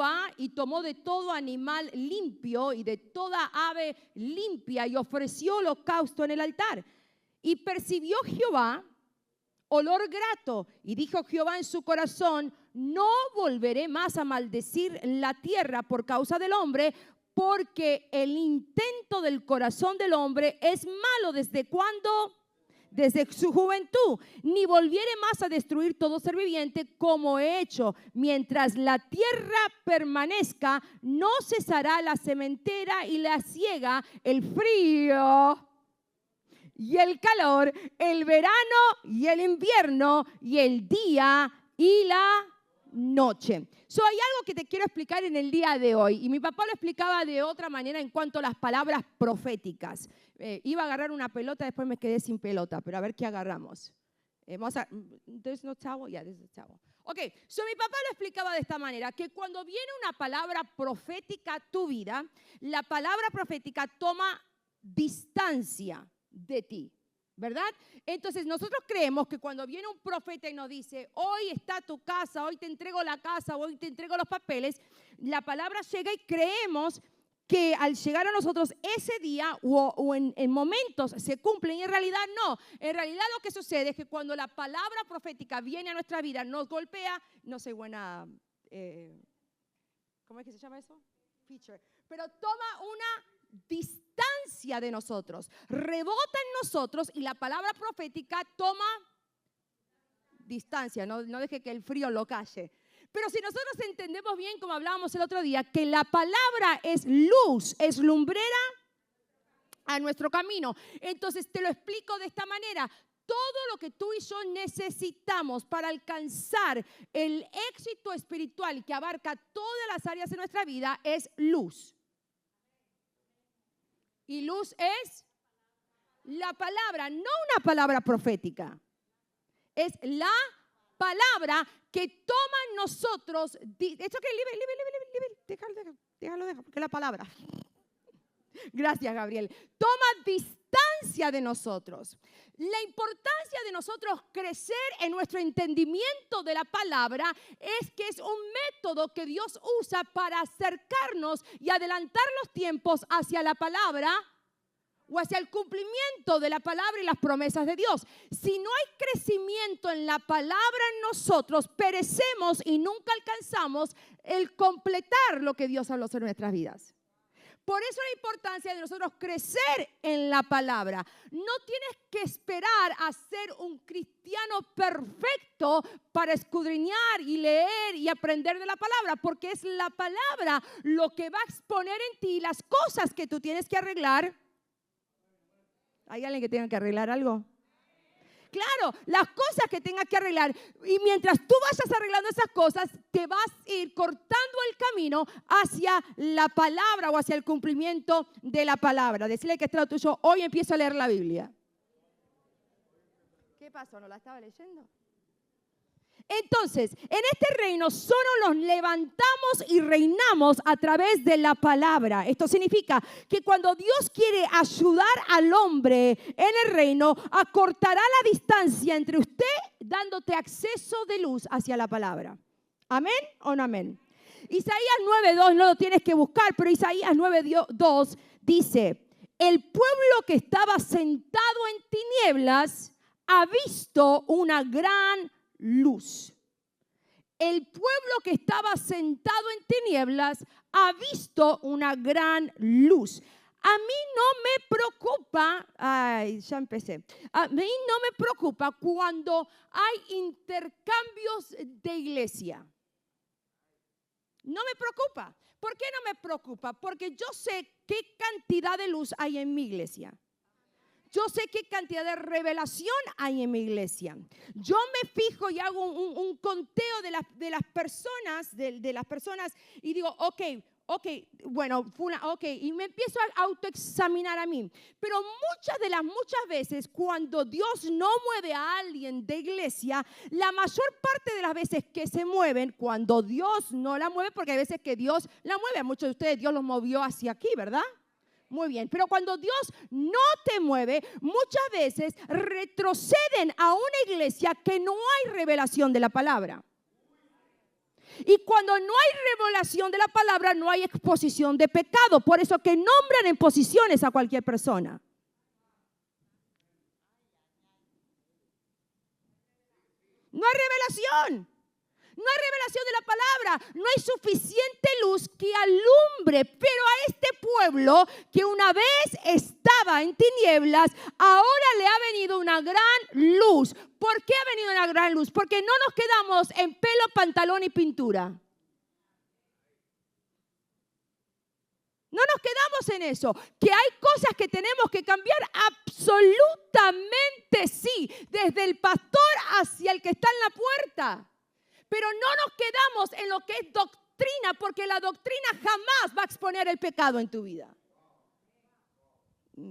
Jehová y tomó de todo animal limpio y de toda ave limpia y ofreció holocausto en el altar. Y percibió Jehová olor grato, y dijo Jehová en su corazón: no volveré más a maldecir la tierra por causa del hombre, porque el intento del corazón del hombre es malo. ¿Desde cuándo? Desde su juventud. Ni volviere más a destruir todo ser viviente, como he hecho. Mientras la tierra permanezca, no cesará la sementera y la siega, el frío y el calor, el verano y el invierno, y el día y la noche. Hay algo que te quiero explicar en el día de hoy, y mi papá lo explicaba de otra manera en cuanto a las palabras proféticas. Iba a agarrar una pelota, después me quedé sin pelota, pero a ver qué agarramos. There's no towel? Yeah, there's a towel. Ok, mi papá lo explicaba de esta manera, que cuando viene una palabra profética a tu vida, la palabra profética toma distancia de ti, ¿verdad? Entonces nosotros creemos que cuando viene un profeta y nos dice: hoy está tu casa, hoy te entrego la casa, hoy te entrego los papeles, la palabra llega y creemos que al llegar a nosotros ese día o en momentos se cumplen, y en realidad no. En realidad lo que sucede es que cuando la palabra profética viene a nuestra vida, nos golpea, no soy buena, ¿cómo es que se llama eso? Feature. Pero toma una distancia de nosotros, rebota en nosotros, y la palabra profética toma distancia, no deje que el frío lo calle. Pero si nosotros entendemos bien, como hablábamos el otro día, que la palabra es luz, es lumbrera a nuestro camino, entonces te lo explico de esta manera: todo lo que tú y yo necesitamos para alcanzar el éxito espiritual que abarca todas las áreas de nuestra vida es luz. Y luz es la palabra, no una palabra profética. Es la palabra que toma en nosotros. Esto que déjalo, porque es la palabra. Gracias, Gabriel. Toma distancia de nosotros. La importancia de nosotros crecer en nuestro entendimiento de la palabra es que es un método que Dios usa para acercarnos y adelantar los tiempos hacia la palabra o hacia el cumplimiento de la palabra y las promesas de Dios. Si no hay crecimiento en la palabra en nosotros, perecemos y nunca alcanzamos el completar lo que Dios habló en nuestras vidas. Por eso la importancia de nosotros crecer en la palabra. No tienes que esperar a ser un cristiano perfecto para escudriñar y leer y aprender de la palabra, porque es la palabra lo que va a exponer en ti las cosas que tú tienes que arreglar. ¿Hay alguien que tenga que arreglar algo? Claro, las cosas que tengas que arreglar. Y mientras tú vayas arreglando esas cosas, te vas a ir cortando el camino hacia la palabra o hacia el cumplimiento de la palabra. Decirle que está tuyo: hoy empiezo a leer la Biblia. ¿Qué pasó? ¿No la estaba leyendo? Entonces, en este reino solo nos levantamos y reinamos a través de la palabra. Esto significa que cuando Dios quiere ayudar al hombre en el reino, acortará la distancia entre usted, dándote acceso de luz hacia la palabra. ¿Amén o no amén? Isaías 9:2, no lo tienes que buscar, pero Isaías 9:2 dice: el pueblo que estaba sentado en tinieblas ha visto una gran luz. El pueblo que estaba sentado en tinieblas ha visto una gran luz. A mí no me preocupa, ya empecé. A mí no me preocupa cuando hay intercambios de iglesia. No me preocupa. ¿Por qué no me preocupa? Porque yo sé qué cantidad de luz hay en mi iglesia. Yo sé qué cantidad de revelación hay en mi iglesia. Yo me fijo y hago un conteo de las personas y digo, ok, y me empiezo a autoexaminar a mí. Pero muchas veces cuando Dios no mueve a alguien de iglesia, la mayor parte de las veces que se mueven, cuando Dios no la mueve, porque hay veces que Dios la mueve, a muchos de ustedes Dios los movió hacia aquí, ¿verdad? Muy bien, pero cuando Dios no te mueve, muchas veces retroceden a una iglesia que no hay revelación de la palabra. Y cuando no hay revelación de la palabra, no hay exposición de pecado. Por eso que nombran en posiciones a cualquier persona. No hay revelación. No hay revelación de la palabra. No hay suficiente luz que alumbre. Pero a este pueblo que una vez estaba en tinieblas, ahora le ha venido una gran luz. ¿Por qué ha venido una gran luz? Porque no nos quedamos en pelo, pantalón y pintura. No nos quedamos en eso. Que hay cosas que tenemos que cambiar, absolutamente sí. Desde el pastor hacia el que está en la puerta. Pero no nos quedamos en lo que es doctrina, porque la doctrina jamás va a exponer el pecado en tu vida.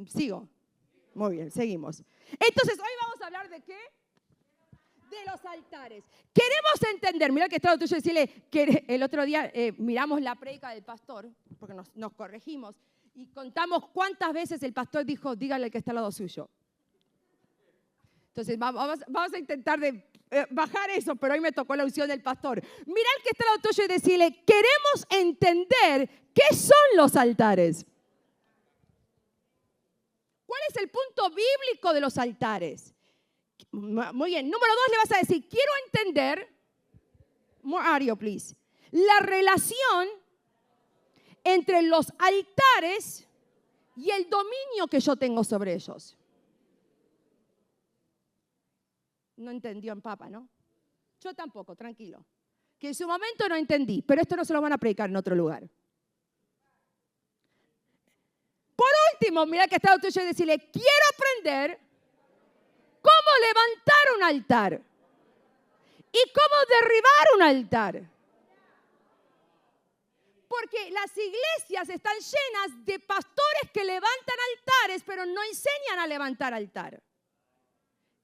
Sigo. Muy bien, seguimos. Entonces, hoy vamos a hablar ¿de qué? De los altares. Queremos entender, mira que estaba tuyo decirle que el otro día miramos la prédica del pastor, porque nos corregimos, y contamos cuántas veces el pastor dijo, dígale al que está al lado suyo. Entonces, vamos a intentar bajar eso, pero hoy me tocó la unción del pastor. Mira al que está al lado tuyo y decirle, queremos entender qué son los altares. ¿Cuál es el punto bíblico de los altares? Muy bien. Número 2, le vas a decir, quiero entender, more audio please, la relación entre los altares y el dominio que yo tengo sobre ellos. No entendió en papa, ¿no? Yo tampoco, tranquilo. Que en su momento no entendí, pero esto no se lo van a predicar en otro lugar. Por último, mira que está tuyo y decirle, quiero aprender cómo levantar un altar y cómo derribar un altar. Porque las iglesias están llenas de pastores que levantan altares, pero no enseñan a levantar altar.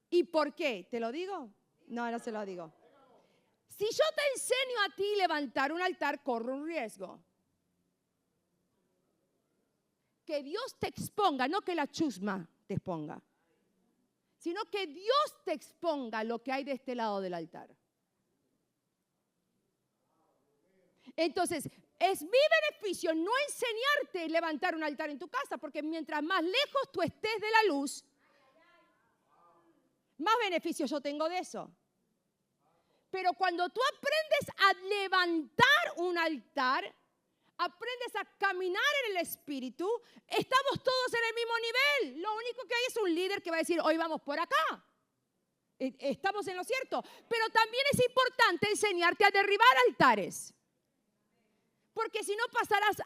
¿Y por qué? ¿Te lo digo? No se lo digo. Si yo te enseño a ti levantar un altar, corro un riesgo. Que Dios te exponga, no que la chusma te exponga, sino que Dios te exponga lo que hay de este lado del altar. Entonces, es mi beneficio no enseñarte a levantar un altar en tu casa, porque mientras más lejos tú estés de la luz, más beneficio yo tengo de eso. Pero cuando tú aprendes a levantar un altar, aprendes a caminar en el Espíritu, estamos todos en el mismo nivel. Lo único que hay es un líder que va a decir, hoy vamos por acá. Estamos en lo cierto. Pero también es importante enseñarte a derribar altares. Porque si no pasarás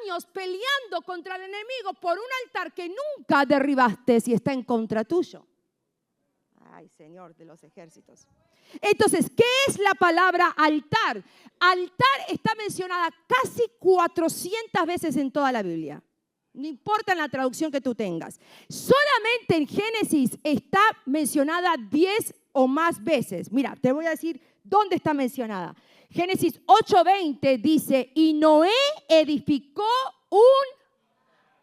años peleando contra el enemigo por un altar que nunca derribaste si está en contra tuyo. Ay, Señor de los ejércitos. Entonces, ¿qué es la palabra altar? Altar está mencionada casi 400 veces en toda la Biblia. No importa en la traducción que tú tengas. Solamente en Génesis está mencionada 10 o más veces. Mira, te voy a decir dónde está mencionada. Génesis 8:20 dice, y Noé edificó un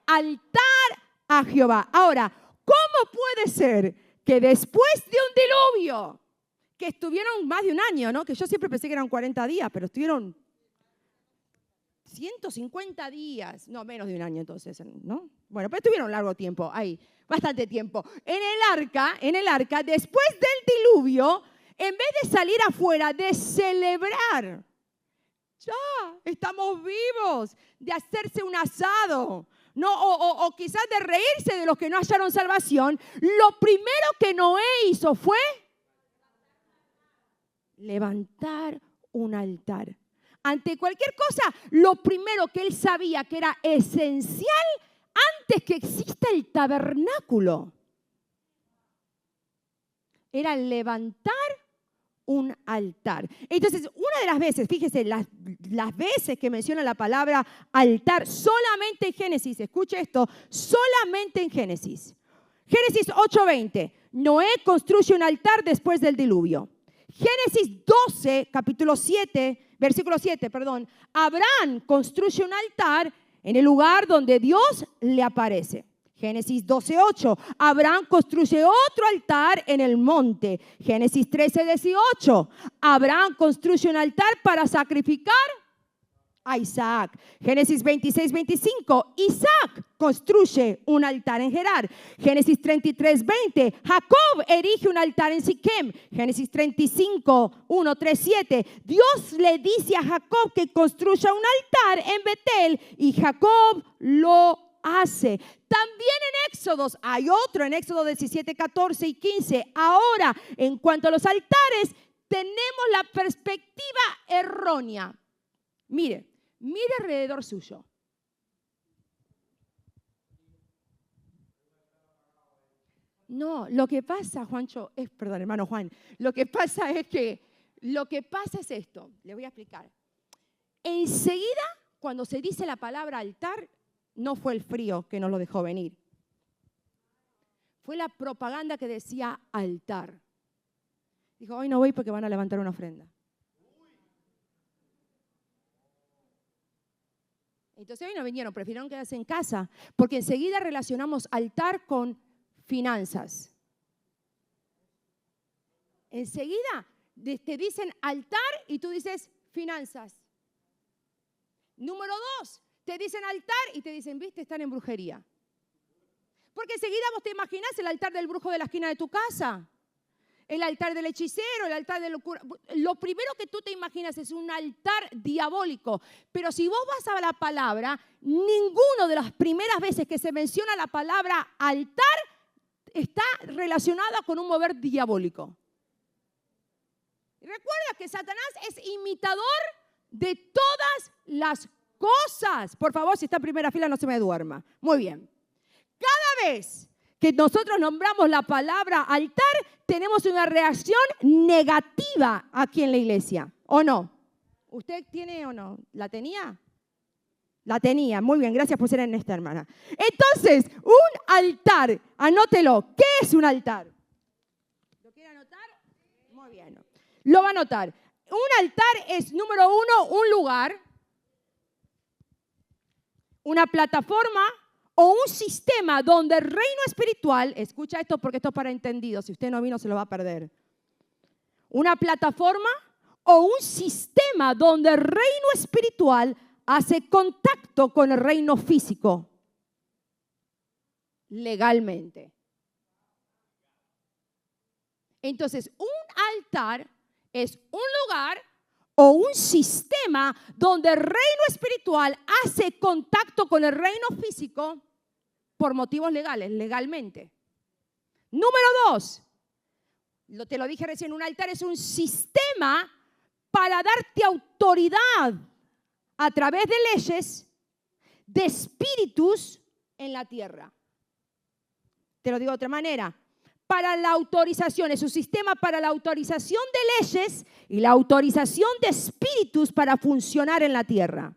altar a Jehová. Ahora, ¿cómo puede ser que después de un diluvio, que estuvieron más de un año, ¿no? Que yo siempre pensé que eran 40 días, pero estuvieron 150 días, no, menos de un año entonces, ¿no? Bueno, pero estuvieron largo tiempo ahí, bastante tiempo. En el arca, después del diluvio, en vez de salir afuera, de celebrar, ya estamos vivos, de hacerse un asado, ¿no? O quizás de reírse de los que no hallaron salvación, lo primero que Noé hizo fue levantar un altar. Ante cualquier cosa, lo primero que él sabía que era esencial antes que exista el tabernáculo era levantar un altar. Entonces, una de las veces, fíjese, las veces que menciona la palabra altar, solamente en Génesis, escuche esto, solamente en Génesis. Génesis 8:20, Noé construye un altar después del diluvio. Génesis 12, capítulo 7, versículo 7, Abraham construye un altar en el lugar donde Dios le aparece. Génesis 12:8. Abraham construye otro altar en el monte. Génesis 13:18. Abraham construye un altar para sacrificar a Isaac. Génesis 26:25. Isaac construye un altar en Gerar. Génesis 33:20. Jacob erige un altar en Siquem. Génesis 35:1, 3, 7. Dios le dice a Jacob que construya un altar en Betel y Jacob lo hace. También en Éxodos, hay otro en Éxodo 17, 14 y 15. Ahora, en cuanto a los altares, tenemos la perspectiva errónea. Mire alrededor suyo. No, lo que pasa, Juancho, perdón, hermano Juan, lo que pasa es esto, le voy a explicar. Enseguida, cuando se dice la palabra altar, no fue el frío que nos lo dejó venir. Fue la propaganda que decía altar. Dijo, hoy no voy porque van a levantar una ofrenda. Entonces hoy no vinieron, prefirieron quedarse en casa, porque enseguida relacionamos altar con finanzas. Enseguida te dicen altar y tú dices finanzas. Número 2, te dicen altar y te dicen, viste, están en brujería. Porque enseguida vos te imaginás el altar del brujo de la esquina de tu casa, el altar del hechicero, el altar del cura. Lo primero que tú te imaginas es un altar diabólico. Pero si vos vas a la palabra, ninguno de las primeras veces que se menciona la palabra altar está relacionada con un mover diabólico. Recuerda que Satanás es imitador de todas las cosas. Por favor, si está en primera fila, no se me duerma. Muy bien. Cada vez que nosotros nombramos la palabra altar, tenemos una reacción negativa aquí en la iglesia, ¿o no? ¿Usted tiene o no? ¿La tenía? La tenía. Muy bien, gracias por ser en esta, hermana. Entonces, un altar, anótelo. ¿Qué es un altar? ¿Lo quiere anotar? Muy bien. Lo va a anotar. Un altar es, número 1, un lugar, una plataforma o un sistema donde el reino espiritual, escucha esto porque esto es para entendidos, si usted no vino se lo va a perder. Una plataforma o un sistema donde el reino espiritual hace contacto con el reino físico legalmente. Entonces, un altar es un lugar o un sistema donde el reino espiritual hace contacto con el reino físico por motivos legales, legalmente. Número 2, te lo dije recién, un altar es un sistema para darte autoridad a través de leyes, de espíritus en la tierra. Te lo digo de otra manera. Para la autorización, es un sistema para la autorización de leyes y la autorización de espíritus para funcionar en la tierra.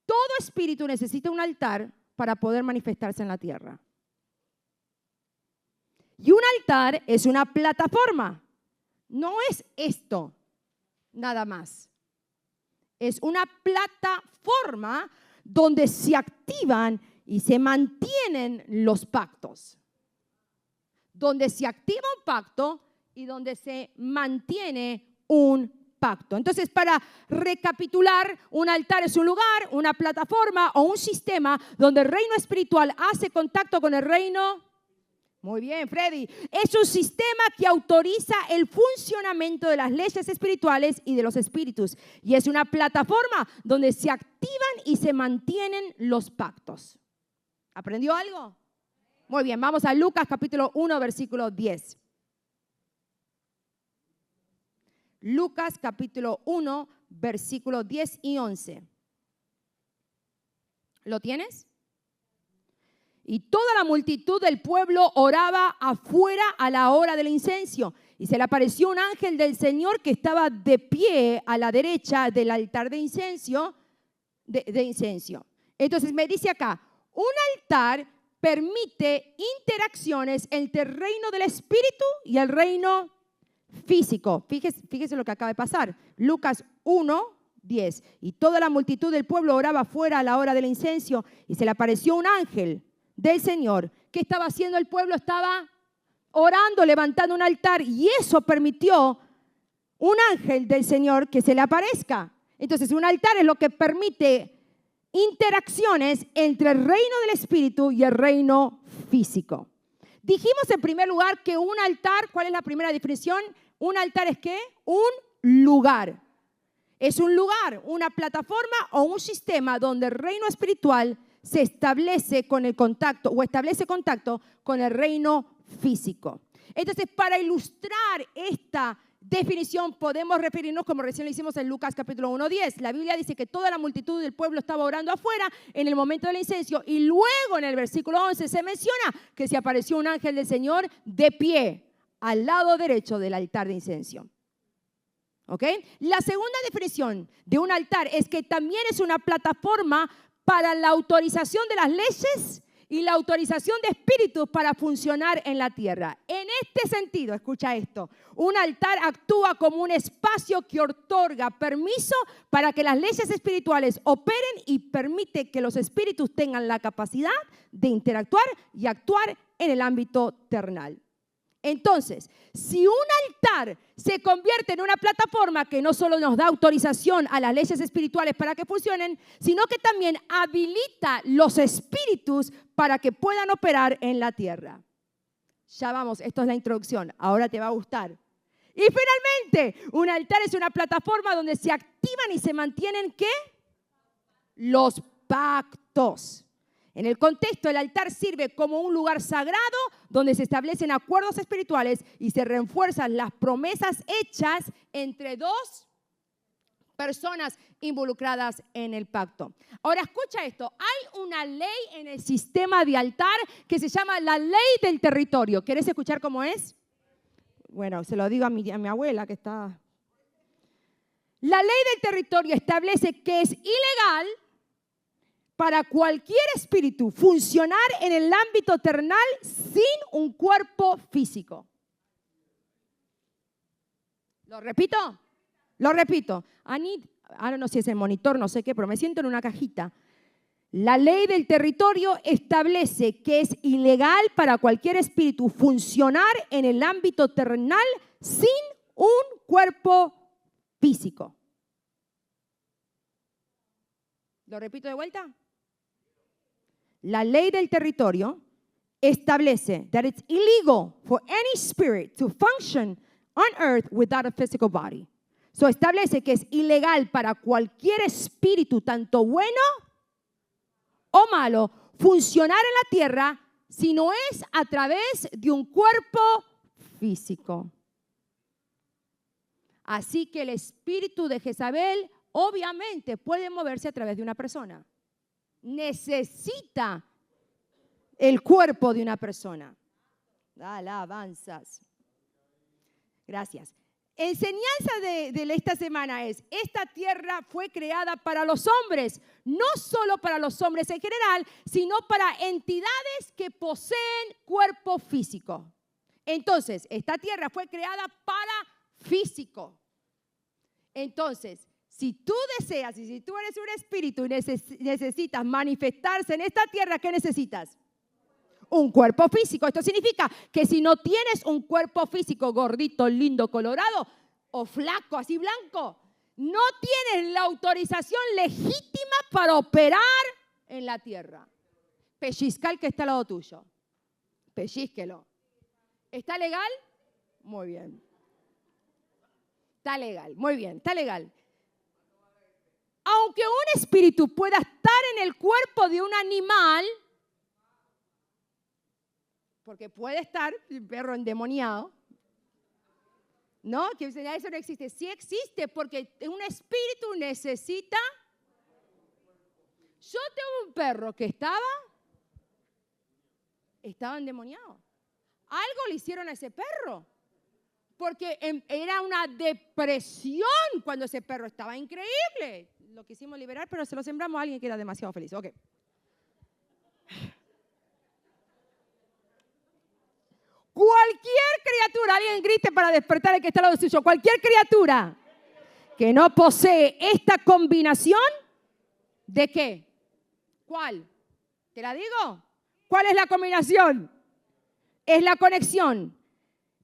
Todo espíritu necesita un altar para poder manifestarse en la tierra. Y un altar es una plataforma. No es esto, nada más. Es una plataforma donde se activan y se mantienen los pactos. Donde se activa un pacto y donde se mantiene un pacto. Entonces, para recapitular, un altar es un lugar, una plataforma o un sistema donde el reino espiritual hace contacto con el reino. Muy bien, Freddy. Es un sistema que autoriza el funcionamiento de las leyes espirituales y de los espíritus. Y es una plataforma donde se activan y se mantienen los pactos. ¿Aprendió algo? Muy bien, vamos a Lucas capítulo 1, versículo 10. Lucas capítulo 1, versículo 10 y 11. ¿Lo tienes? Y toda la multitud del pueblo oraba afuera a la hora del incienso. Y se le apareció un ángel del Señor que estaba de pie a la derecha del altar de incienso. Entonces me dice acá, un altar permite interacciones entre el reino del espíritu y el reino físico. Fíjese lo que acaba de pasar. Lucas 1, 10. Y toda la multitud del pueblo oraba fuera a la hora del incenso y se le apareció un ángel del Señor. ¿Qué estaba haciendo el pueblo? Estaba orando, levantando un altar, y eso permitió un ángel del Señor que se le aparezca. Entonces, un altar es lo que permite interacciones entre el reino del espíritu y el reino físico. Dijimos en primer lugar que un altar, ¿cuál es la primera definición? Un altar es ¿qué? Un lugar. Es un lugar, una plataforma o un sistema donde el reino espiritual se establece con el contacto o establece contacto con el reino físico. Entonces, para ilustrar esta definición podemos referirnos, como recién lo hicimos en Lucas capítulo 1:10. La Biblia dice que toda la multitud del pueblo estaba orando afuera en el momento del incenso, y luego en el versículo 11 se menciona que se apareció un ángel del Señor de pie al lado derecho del altar de incenso. ¿Ok? La segunda definición de un altar es que también es una plataforma para la autorización de las leyes y la autorización de espíritus para funcionar en la tierra. En este sentido, escucha esto, un altar actúa como un espacio que otorga permiso para que las leyes espirituales operen y permite que los espíritus tengan la capacidad de interactuar y actuar en el ámbito terrenal. Entonces, si un altar se convierte en una plataforma que no solo nos da autorización a las leyes espirituales para que funcionen, sino que también habilita los espíritus para que puedan operar en la tierra. Ya vamos, esto es la introducción, ahora te va a gustar. Y finalmente, un altar es una plataforma donde se activan y se mantienen ¿qué? Los pactos. En el contexto, el altar sirve como un lugar sagrado donde se establecen acuerdos espirituales y se refuerzan las promesas hechas entre dos personas involucradas en el pacto. Ahora, escucha esto. Hay una ley en el sistema de altar que se llama la ley del territorio. ¿Querés escuchar cómo es? Bueno, se lo digo a mi abuela que está... La ley del territorio establece que es ilegal para cualquier espíritu funcionar en el ámbito terrenal sin un cuerpo físico. ¿Lo repito? Lo repito. Ahora no sé si es el monitor, no sé qué, pero me siento en una cajita. La ley del territorio establece que es ilegal para cualquier espíritu funcionar en el ámbito terrenal sin un cuerpo físico. ¿Lo repito de vuelta? La ley del territorio establece that it's illegal for any spirit to function on earth without a physical body. So establece que es ilegal para cualquier espíritu, tanto bueno o malo, funcionar en la tierra si no es a través de un cuerpo físico. Así que el espíritu de Jezabel obviamente puede moverse a través de una persona. Necesita el cuerpo de una persona. Alabanzas. Gracias. Enseñanza de esta semana es: esta tierra fue creada para los hombres, no solo para los hombres en general, sino para entidades que poseen cuerpo físico. Entonces, esta tierra fue creada para físico. Entonces, si tú deseas y si tú eres un espíritu y necesitas manifestarse en esta tierra, ¿qué necesitas? Un cuerpo físico. Esto significa que si no tienes un cuerpo físico gordito, lindo, colorado o flaco, así blanco, no tienes la autorización legítima para operar en la tierra. Pellizca al que está al lado tuyo. Pellizquelo. ¿Está legal? Muy bien. Está legal, muy bien, está legal. Aunque un espíritu pueda estar en el cuerpo de un animal, porque puede estar un perro endemoniado, ¿no? Que eso no existe. Sí existe, porque un espíritu necesita. Yo tengo un perro que estaba endemoniado. Algo le hicieron a ese perro, porque era una depresión cuando ese perro estaba increíble. Lo quisimos liberar, pero se lo sembramos a alguien que era demasiado feliz. Ok. Cualquier criatura, alguien grite para despertar al que está al lado suyo, cualquier criatura que no posee esta combinación, ¿de qué? ¿Cuál? ¿Te la digo? ¿Cuál es la combinación? Es la conexión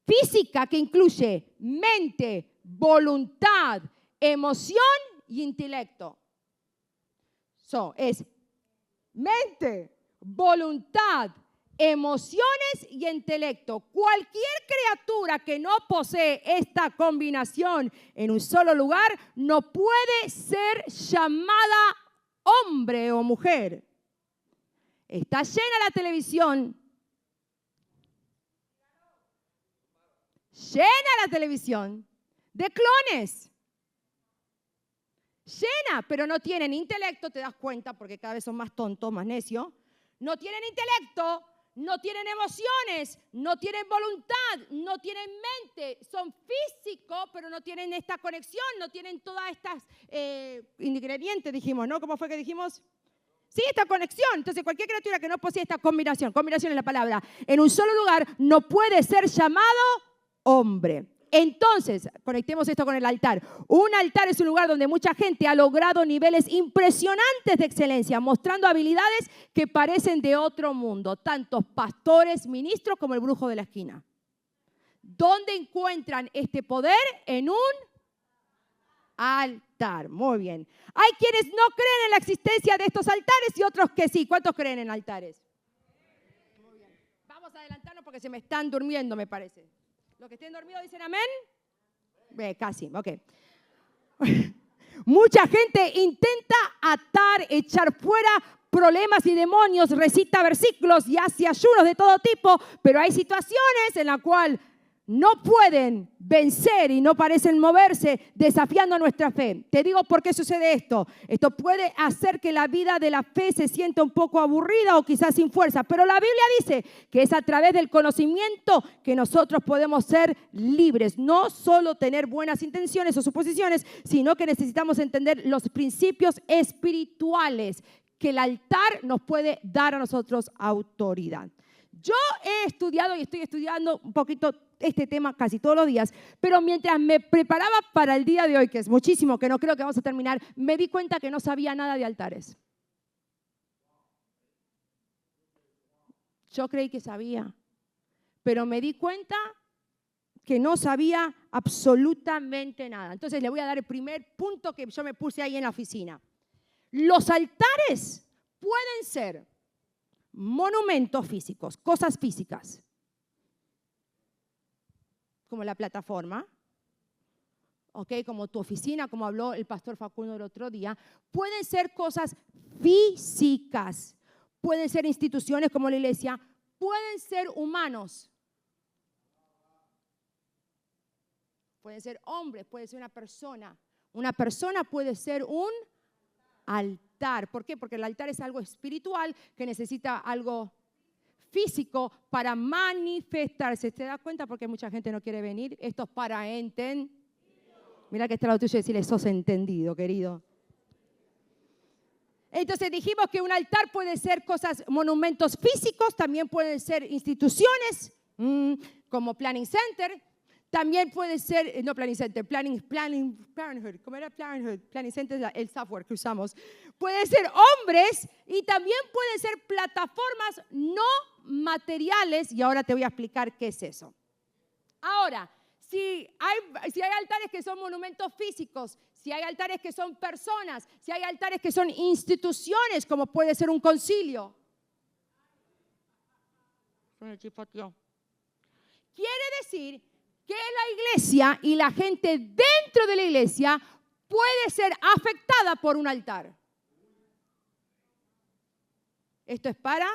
física que incluye mente, voluntad, emoción y intelecto. Es mente, voluntad, emociones y intelecto. Cualquier criatura que no posee esta combinación en un solo lugar no puede ser llamada hombre o mujer. Está llena la televisión. Llena la televisión de clones. Llena, pero no tienen intelecto, te das cuenta, porque cada vez son más tontos, más necios. No tienen intelecto, no tienen emociones, no tienen voluntad, no tienen mente. Son físicos, pero no tienen esta conexión, no tienen todas estas ingredientes, dijimos, ¿no? ¿Cómo fue que dijimos? Sí, esta conexión. Entonces, cualquier criatura que no posee esta combinación es la palabra, en un solo lugar, no puede ser llamado hombre. Entonces, conectemos esto con el altar. Un altar es un lugar donde mucha gente ha logrado niveles impresionantes de excelencia, mostrando habilidades que parecen de otro mundo. Tantos pastores, ministros, como el brujo de la esquina. ¿Dónde encuentran este poder? En un altar. Muy bien. Hay quienes no creen en la existencia de estos altares y otros que sí. ¿Cuántos creen en altares? Muy bien. Vamos a adelantarnos porque se me están durmiendo, me parece. ¿Los que estén dormidos dicen amén? Casi, ok. Mucha gente intenta atar, echar fuera problemas y demonios, recita versículos y hace ayunos de todo tipo, pero hay situaciones en las cuales no pueden vencer y no parecen moverse desafiando nuestra fe. Te digo por qué sucede esto. Esto puede hacer que la vida de la fe se sienta un poco aburrida o quizás sin fuerza, pero la Biblia dice que es a través del conocimiento que nosotros podemos ser libres. No solo tener buenas intenciones o suposiciones, sino que necesitamos entender los principios espirituales que el altar nos puede dar a nosotros autoridad. Yo he estudiado y estoy estudiando un poquito este tema casi todos los días, pero mientras me preparaba para el día de hoy, que es muchísimo, que no creo que vamos a terminar, me di cuenta que no sabía nada de altares. Yo creí que sabía, pero me di cuenta que no sabía absolutamente nada. Entonces le voy a dar el primer punto que yo me puse ahí en la oficina. Los altares pueden ser monumentos físicos, cosas físicas, como la plataforma, ¿okay? Como tu oficina, como habló el pastor Facundo el otro día. Pueden ser cosas físicas, pueden ser instituciones como la iglesia, pueden ser humanos, pueden ser hombres, puede ser una persona. Una persona puede ser un altar. ¿Por qué? Porque el altar es algo espiritual que necesita algo físico para manifestarse. ¿Te das cuenta por qué mucha gente no quiere venir? Esto es para entender. Mira que está lo tuyo y decirle, sos entendido, querido. Entonces dijimos que un altar puede ser cosas, monumentos físicos, también pueden ser instituciones, como Planning Center. También puede ser, no Planning Center, Parenthood. ¿Cómo era Parenthood? Planning Center es el software que usamos. Puede ser hombres y también pueden ser plataformas no materiales. Y ahora te voy a explicar qué es eso. Ahora, si hay altares que son monumentos físicos, si hay altares que son personas, si hay altares que son instituciones, como puede ser un concilio. Quiere decir que la iglesia y la gente dentro de la iglesia puede ser afectada por un altar. Esto es para...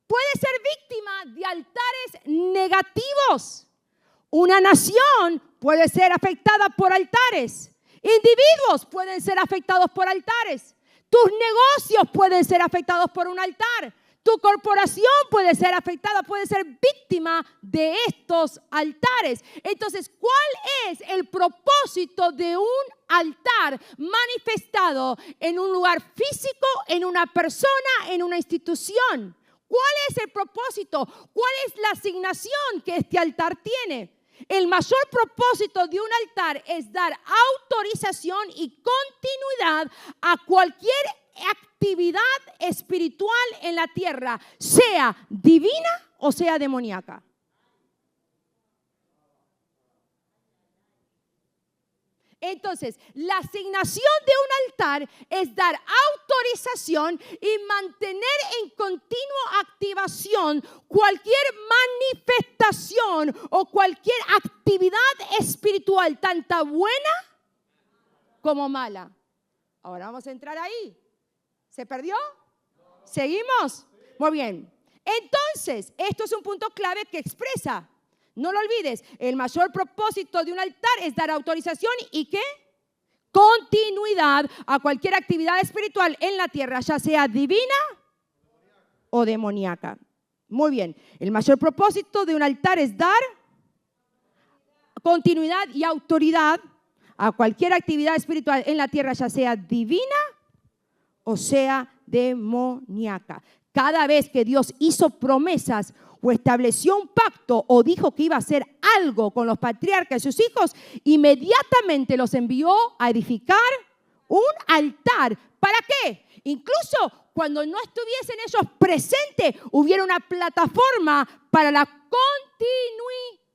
Puede ser víctima de altares negativos. Una nación puede ser afectada por altares. Individuos pueden ser afectados por altares. Tus negocios pueden ser afectados por un altar. Tu corporación puede ser afectada, puede ser víctima de estos altares. Entonces, ¿cuál es el propósito de un altar manifestado en un lugar físico, en una persona, en una institución? ¿Cuál es el propósito? ¿Cuál es la asignación que este altar tiene? El mayor propósito de un altar es dar autorización y continuidad a cualquier actividad espiritual en la tierra, sea divina o sea demoníaca. Entonces, la asignación de un altar es dar autorización y mantener en continua activación cualquier manifestación o cualquier actividad espiritual, tanto buena como mala. Ahora vamos a entrar ahí. ¿Se perdió? ¿Seguimos? Muy bien. Entonces, esto es un punto clave que expresa. No lo olvides, el mayor propósito de un altar es dar autorización y ¿qué? Continuidad a cualquier actividad espiritual en la tierra, ya sea divina o demoníaca. Muy bien, el mayor propósito de un altar es dar continuidad y autoridad a cualquier actividad espiritual en la tierra, ya sea divina o sea demoníaca. Cada vez que Dios hizo promesas o estableció un pacto o dijo que iba a hacer algo con los patriarcas y sus hijos, inmediatamente los envió a edificar un altar. ¿Para qué? Incluso cuando no estuviesen ellos presentes, hubiera una plataforma para la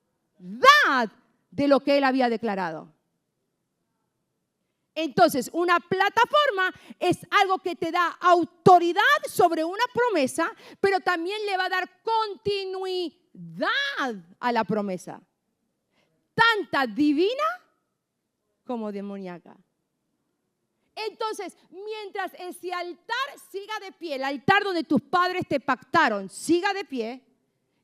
continuidad de lo que él había declarado. Entonces, una plataforma es algo que te da autoridad sobre una promesa, pero también le va a dar continuidad a la promesa, tanta divina como demoníaca. Entonces, mientras ese altar siga de pie, el altar donde tus padres te pactaron, siga de pie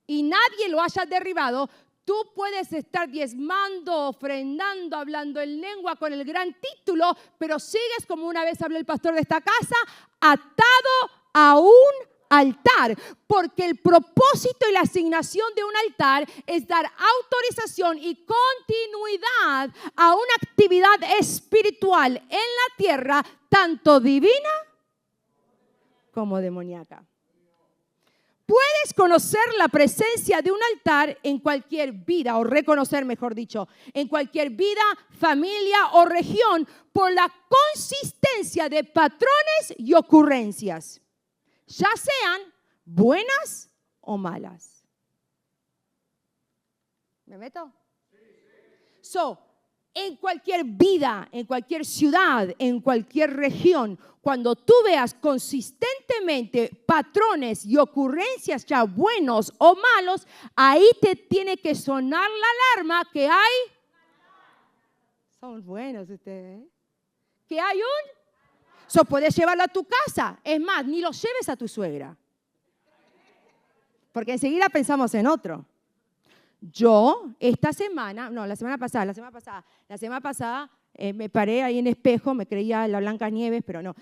y nadie lo haya derribado, tú puedes estar diezmando, ofrendando, hablando en lengua con el gran título, pero sigues, como una vez habló el pastor de esta casa, atado a un altar. Porque el propósito y la asignación de un altar es dar autorización y continuidad a una actividad espiritual en la tierra, tanto divina como demoníaca. Puedes conocer la presencia de un altar en cualquier vida, o reconocer, mejor dicho, en cualquier vida, familia o región por la consistencia de patrones y ocurrencias, ya sean buenas o malas. ¿Me meto? En cualquier vida, en cualquier ciudad, en cualquier región, cuando tú veas consistentemente patrones y ocurrencias ya buenos o malos, ahí te tiene que sonar la alarma que hay. Son buenos ustedes, ¿eh? Que hay puedes llevarlo a tu casa. Es más, ni lo lleves a tu suegra, porque enseguida pensamos en otro. Yo, la semana pasada, me paré ahí en espejo, me creía la Blancanieves, pero no.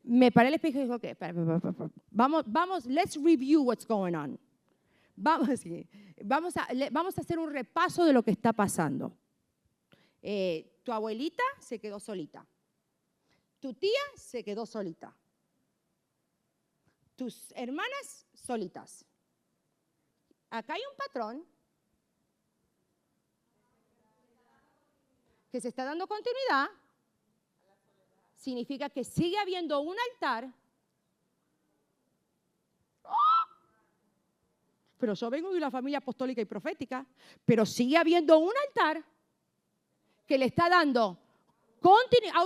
Me paré al espejo y dije, okay, vamos, let's review what's going on. Vamos a hacer un repaso de lo que está pasando. Tu abuelita se quedó solita. Tu tía se quedó solita. Tus hermanas solitas. Acá hay un patrón que se está dando continuidad, significa que sigue habiendo un altar. Pero yo vengo de una familia apostólica y profética, pero sigue habiendo un altar que le está dando autoridad,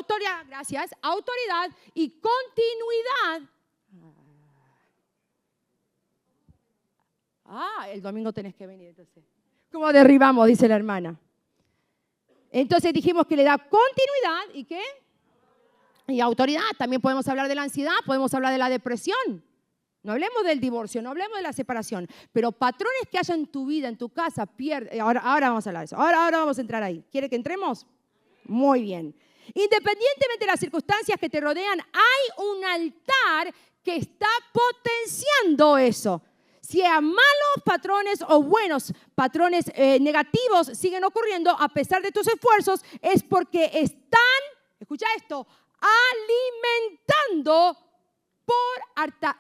autoridad y continuidad. El domingo tenés que venir entonces. ¿Cómo derribamos? Dice la hermana. Entonces dijimos que le da continuidad y ¿qué? Y autoridad. También podemos hablar de la ansiedad, podemos hablar de la depresión. No hablemos del divorcio, no hablemos de la separación. Pero patrones que haya en tu vida, en tu casa, ahora vamos a hablar de eso. Ahora vamos a entrar ahí. ¿Quiere que entremos? Muy bien. Independientemente de las circunstancias que te rodean, hay un altar que está potenciando eso. Si a malos patrones o buenos patrones negativos siguen ocurriendo a pesar de tus esfuerzos, es porque están, escucha esto, alimentando por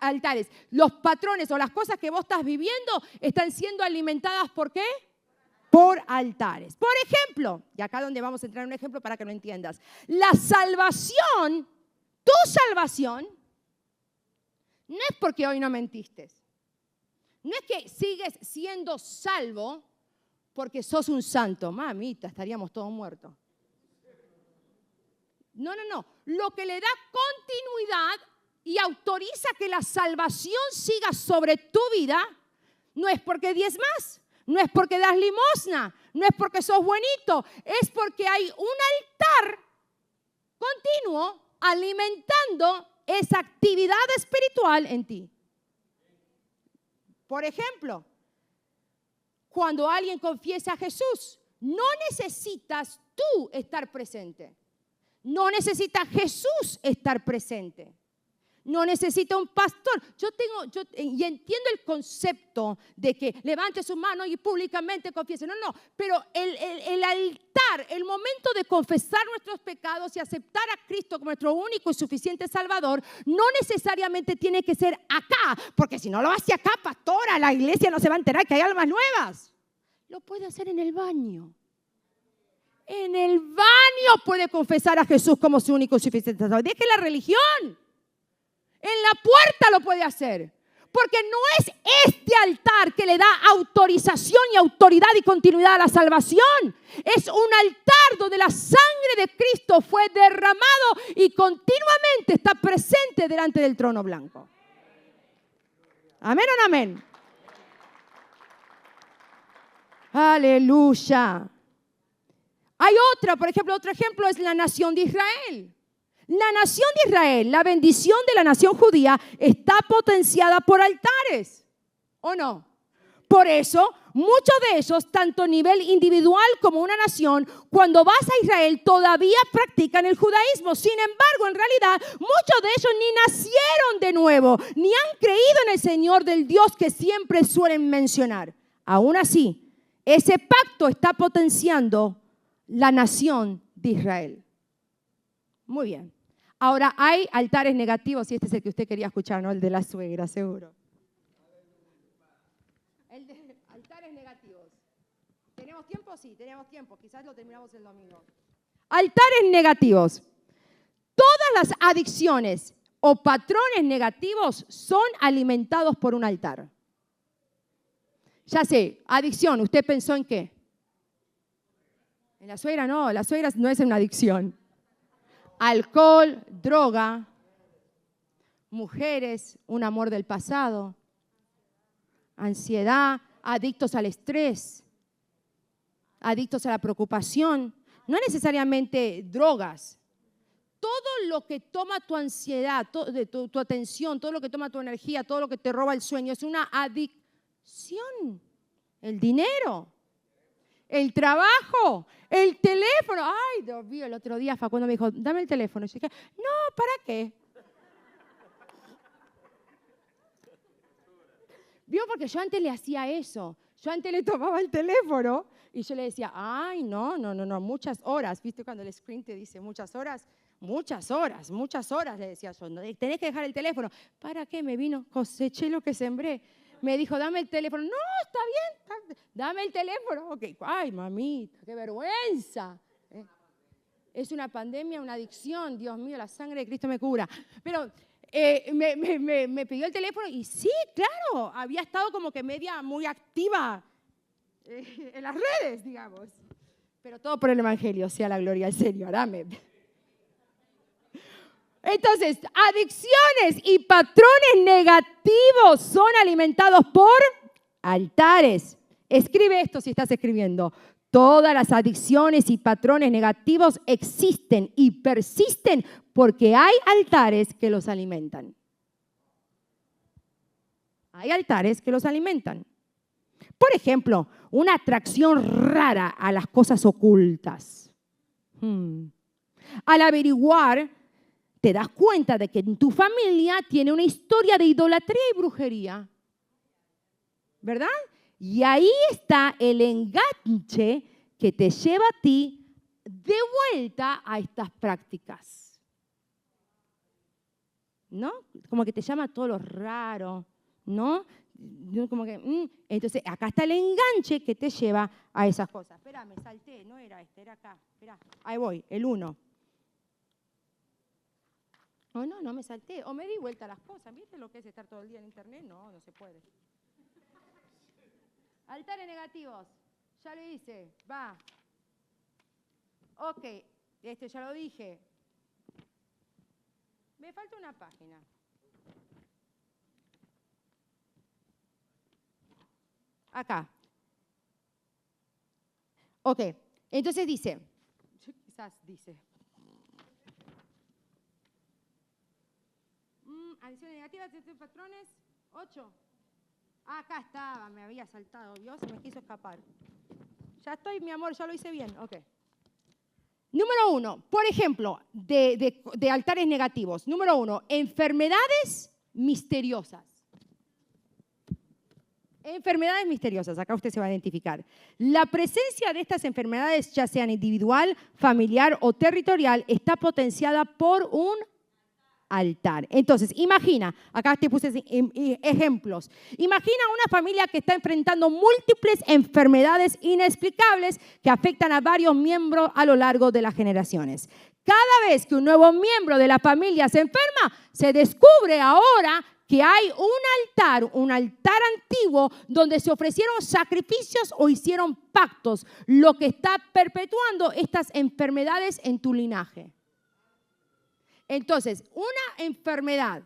altares. Los patrones o las cosas que vos estás viviendo están siendo alimentadas ¿por qué? por altares. Por ejemplo, y acá donde vamos a entrar en un ejemplo para que lo entiendas. La salvación, tu salvación, no es porque hoy no mentiste. No es que sigues siendo salvo porque sos un santo. Mamita, estaríamos todos muertos. No. Lo que le da continuidad y autoriza que la salvación siga sobre tu vida no es porque diezmas, no es porque das limosna, no es porque sos buenito, es porque hay un altar continuo alimentando esa actividad espiritual en ti. Por ejemplo, cuando alguien confiesa a Jesús, no necesitas tú estar presente. No necesita Jesús estar presente. No necesita un pastor. Y entiendo el concepto de que levante su mano y públicamente confiese. No. Pero el altar, el momento de confesar nuestros pecados y aceptar a Cristo como nuestro único y suficiente Salvador, no necesariamente tiene que ser acá. Porque si no lo hace acá, pastora, la iglesia no se va a enterar que hay almas nuevas. Lo puede hacer en el baño. En el baño puede confesar a Jesús como su único y suficiente Salvador. Deje la religión. En la puerta lo puede hacer. Porque no es este altar que le da autorización y autoridad y continuidad a la salvación. Es un altar donde la sangre de Cristo fue derramado y continuamente está presente delante del trono blanco. ¿Amén o no amén? Aleluya. Hay otra, por ejemplo, otro ejemplo es la nación de Israel. La nación de Israel, la bendición de la nación judía está potenciada por altares, ¿o no? Por eso, muchos de ellos, tanto a nivel individual como una nación, cuando vas a Israel todavía practican el judaísmo. Sin embargo, en realidad, muchos de ellos ni nacieron de nuevo, ni han creído en el Señor del Dios que siempre suelen mencionar. Aún así, ese pacto está potenciando la nación de Israel. Muy bien. Ahora, hay altares negativos, y este es el que usted quería escuchar, ¿no? El de la suegra, seguro. El de altares negativos. ¿Tenemos tiempo? Sí, tenemos tiempo. Quizás lo terminamos el domingo. Altares negativos. Todas las adicciones o patrones negativos son alimentados por un altar. Ya sé, adicción, ¿usted pensó en qué? En la suegra no es una adicción. Alcohol, droga, mujeres, un amor del pasado, ansiedad, adictos al estrés, adictos a la preocupación. No necesariamente drogas. Todo lo que toma tu ansiedad, tu atención, todo lo que toma tu energía, todo lo que te roba el sueño es una adicción. El dinero. El trabajo, el teléfono. Ay, Dios mío, el otro día Facundo me dijo, dame el teléfono. Y yo dije, no, ¿para qué? Vio, porque yo antes le hacía eso. Yo antes le tomaba el teléfono y yo le decía, ay, no, muchas horas. ¿Viste cuando el screen te dice muchas horas? Muchas horas, le decía yo. No, tenés que dejar el teléfono. ¿Para qué? Me vino, coseché lo que sembré. Me dijo, dame el teléfono. No, está bien, dame el teléfono. Ok, ay, mamita, qué vergüenza. Es una pandemia, una adicción. Dios mío, la sangre de Cristo me cura. Pero me pidió el teléfono y sí, claro, había estado como que media muy activa en las redes, digamos. Pero todo por el Evangelio, sea la gloria al Señor. Amén. Entonces, adicciones y patrones negativos son alimentados por altares. Escribe esto si estás escribiendo. Todas las adicciones y patrones negativos existen y persisten porque hay altares que los alimentan. Hay altares que los alimentan. Por ejemplo, una atracción rara a las cosas ocultas. Al averiguar, te das cuenta de que en tu familia tiene una historia de idolatría y brujería. ¿Verdad? Y ahí está el enganche que te lleva a ti de vuelta a estas prácticas. ¿No? Como que te llama todo lo raro. ¿no? Como que, Entonces, acá está el enganche que te lleva a esas cosas. Espera, me salté, no era este, era acá. Espera, ahí voy, el 1. Oh, no me salté. O me di vuelta a las cosas. ¿Viste lo que es estar todo el día en internet? No se puede. Altares negativos. Ya lo hice. Va. Ok, ya lo dije. Me falta una página. Acá. Ok, entonces dice, quizás dice. Adición negativa, patrones, 8. Acá estaba, me había saltado, Dios me quiso escapar. Ya estoy, mi amor, ya lo hice bien, ok. Número 1, por ejemplo, de altares negativos. Número 1, enfermedades misteriosas. Enfermedades misteriosas, acá usted se va a identificar. La presencia de estas enfermedades, ya sean individual, familiar o territorial, está potenciada por un altar. Entonces, imagina, acá te puse ejemplos. Imagina una familia que está enfrentando múltiples enfermedades inexplicables que afectan a varios miembros a lo largo de las generaciones. Cada vez que un nuevo miembro de la familia se enferma, se descubre ahora que hay un altar antiguo donde se ofrecieron sacrificios o hicieron pactos, lo que está perpetuando estas enfermedades en tu linaje. Entonces, una enfermedad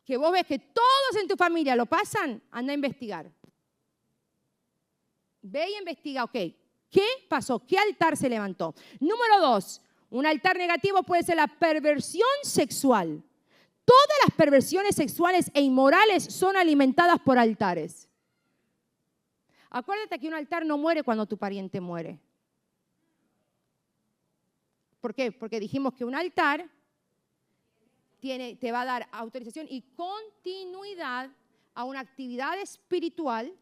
que vos ves que todos en tu familia lo pasan, anda a investigar. Ve y investiga, ok, ¿qué pasó? ¿Qué altar se levantó? Número 2, un altar negativo puede ser la perversión sexual. Todas las perversiones sexuales e inmorales son alimentadas por altares. Acuérdate que un altar no muere cuando tu pariente muere. ¿Por qué? Porque dijimos que un altar te va a dar autorización y continuidad a una actividad espiritual,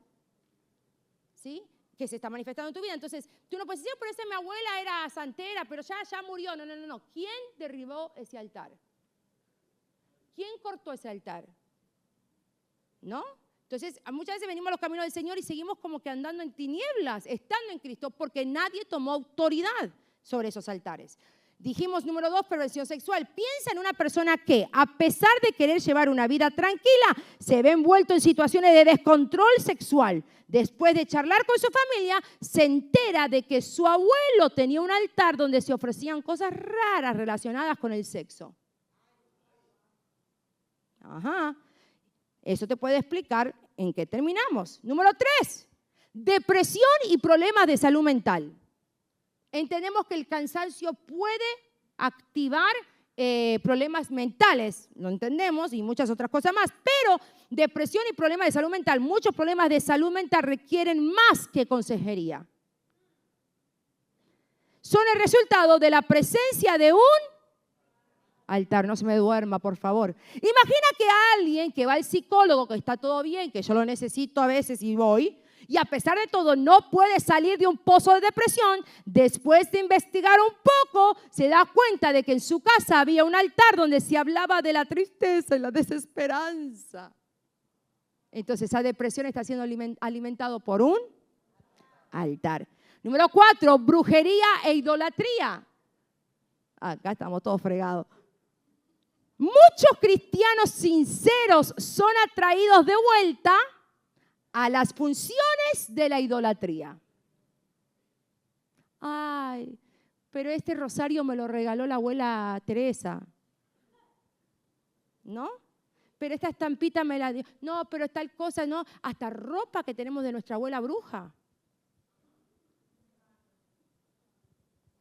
¿sí?, que se está manifestando en tu vida. Entonces, tú no puedes decir, pero esa mi abuela era santera, pero ya murió. No. ¿Quién derribó ese altar? ¿Quién cortó ese altar? ¿No? Entonces, muchas veces venimos a los caminos del Señor y seguimos como que andando en tinieblas, estando en Cristo, porque nadie tomó autoridad sobre esos altares. Dijimos, número 2, perversión sexual. Piensa en una persona que, a pesar de querer llevar una vida tranquila, se ve envuelto en situaciones de descontrol sexual. Después de charlar con su familia, se entera de que su abuelo tenía un altar donde se ofrecían cosas raras relacionadas con el sexo. Ajá. Eso te puede explicar en qué terminamos. Número 3, depresión y problemas de salud mental. Entendemos que el cansancio puede activar problemas mentales, lo entendemos, y muchas otras cosas más, pero depresión y problemas de salud mental, muchos problemas de salud mental requieren más que consejería. Son el resultado de la presencia de un altar. No se me duerma, por favor. Imagina que alguien que va al psicólogo, que está todo bien, que yo lo necesito a veces y voy, y a pesar de todo no puede salir de un pozo de depresión, después de investigar un poco, se da cuenta de que en su casa había un altar donde se hablaba de la tristeza y la desesperanza. Entonces esa depresión está siendo alimentado por un altar. Número 4, brujería e idolatría. Acá estamos todos fregados. Muchos cristianos sinceros son atraídos de vuelta a las funciones de la idolatría. Ay, pero este rosario me lo regaló la abuela Teresa. ¿No? Pero esta estampita me la dio. No, pero tal cosa, no. Hasta ropa que tenemos de nuestra abuela bruja.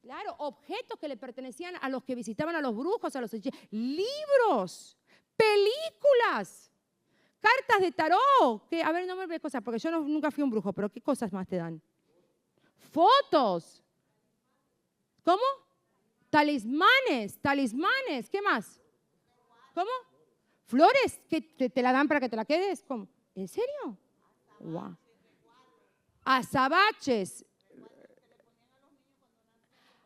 Claro, objetos que le pertenecían a los que visitaban a los brujos, a los hechiceros. Libros, películas. Cartas de tarot, que, a ver, no me ve cosas, porque yo nunca fui un brujo, pero ¿qué cosas más te dan? Fotos. ¿Cómo? Talismanes, ¿qué más? ¿Cómo? ¿Flores que te la dan para que te la quedes? ¿Cómo? ¿En serio? Wow. Azabaches.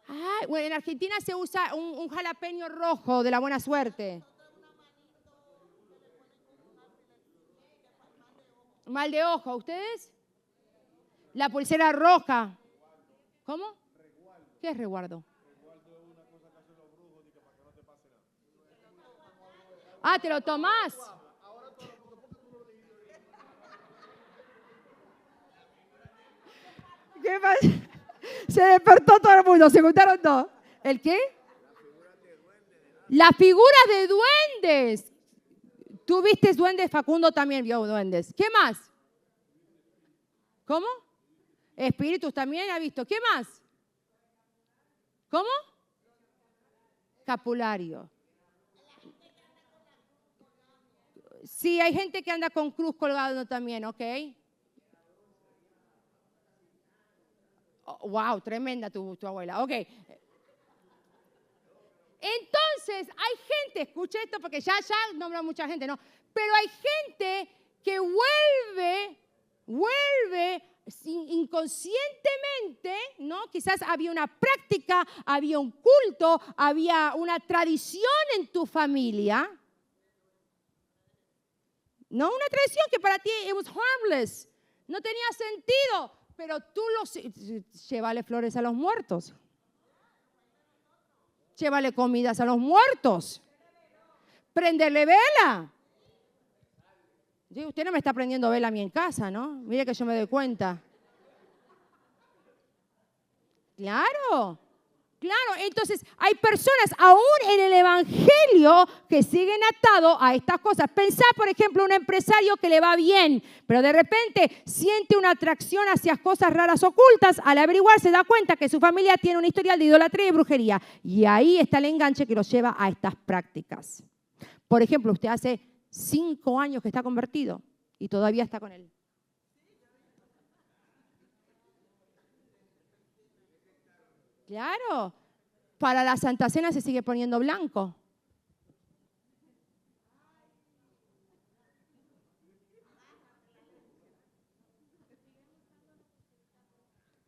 Ay, bueno, en Argentina se usa un jalapeño rojo de la buena suerte. Mal de ojo, ¿ustedes? La pulsera roja. ¿Cómo? ¿Qué es resguardo? Ah, ¿te lo tomás? ¿Qué pasa? Se despertó todo el mundo, se juntaron todos. ¿El qué? Las figuras de duendes. ¿Tú viste duendes? Facundo también vio duendes. ¿Qué más? ¿Cómo? Espíritus también ha visto. ¿Qué más? ¿Cómo? Escapulario. Sí, hay gente que anda con cruz colgado también, ¿ok? Oh, wow, tremenda tu abuela. Ok. Entonces, hay gente, escucha esto porque ya nombra mucha gente, ¿no? Pero hay gente que vuelve inconscientemente, ¿no? Quizás había una práctica, había un culto, había una tradición en tu familia. No una tradición que para ti it was harmless, no tenía sentido, pero tú llévale flores a los muertos. Llévale comidas a los muertos. Prenderle vela. Sí, usted no me está prendiendo vela a mí en casa, ¿no? Mire que yo me doy cuenta. Claro. Claro, entonces hay personas aún en el evangelio que siguen atados a estas cosas. Pensá, por ejemplo, un empresario que le va bien, pero de repente siente una atracción hacia cosas raras ocultas. Al averiguar se da cuenta que su familia tiene un historial de idolatría y brujería. Y ahí está el enganche que los lleva a estas prácticas. Por ejemplo, usted hace 5 años que está convertido y todavía está con él. Claro, para la Santa Cena se sigue poniendo blanco.